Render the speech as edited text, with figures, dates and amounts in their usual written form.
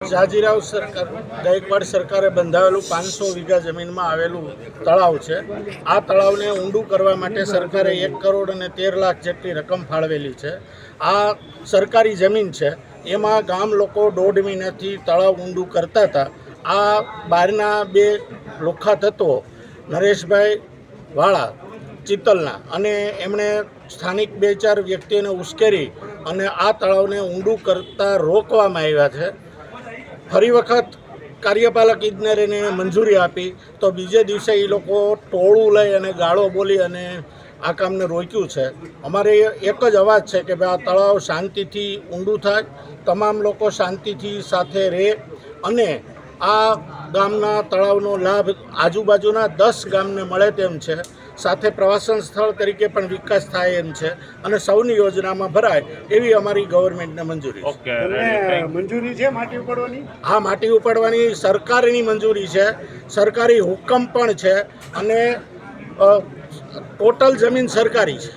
જાજીરાવ સરકાર ગાયકવાડ સરકારે બંધાવેલું 500 વીઘા જમીનમાં આવેલું તળાવ છે। આ તળાવને ઊંડું કરવા માટે સરકારે 1 કરોડ અને 13 લાખ જેટલી રકમ ફાળવેલી છે। આ સરકારી જમીન છે, એમાં ગામ લોકો 1.5 મહિનાથી તળાવ ઊંડું કરતા હતા। આ બહારના 2 લોખા તત્વો નરેશભાઈ વાળા ચિત્તલના અને એમણે સ્થાનિક 2-4 વ્યક્તિઓને ઉશ્કેરી અને આ તળાવને ઊંડું કરતા રોકવામાં આવ્યા છે। ફરી વખત કાર્યપાલક ઇજનેરને મંજૂરી આપી તો બીજે દિવસે એ લોકો ટોળું લઈ અને ગાળો બોલી અને આ કામને રોક્યું છે। અમારે એક જ અવાજ છે કે ભાઈ આ તળાવ શાંતિથી ઊંડું થાય, તમામ લોકો શાંતિથી સાથે રહે અને આ ગામના તળાવનો લાભ આજુબાજુના 10 ગામને મળે તેમ છે। સાથે પ્રવાસન સ્થળ તરીકે પણ વિકાસ થાય એમ છે અને સૌની યોજનામાં ભરાય એવી અમારી ગવર્મેન્ટને મંજૂરી છે। મંજૂરી છે માટી ઉપાડવાની? હા, માટી ઉપાડવાની સરકારની મંજૂરી છે, સરકારી હુકમ પણ છે અને ટોટલ જમીન સરકારી છે।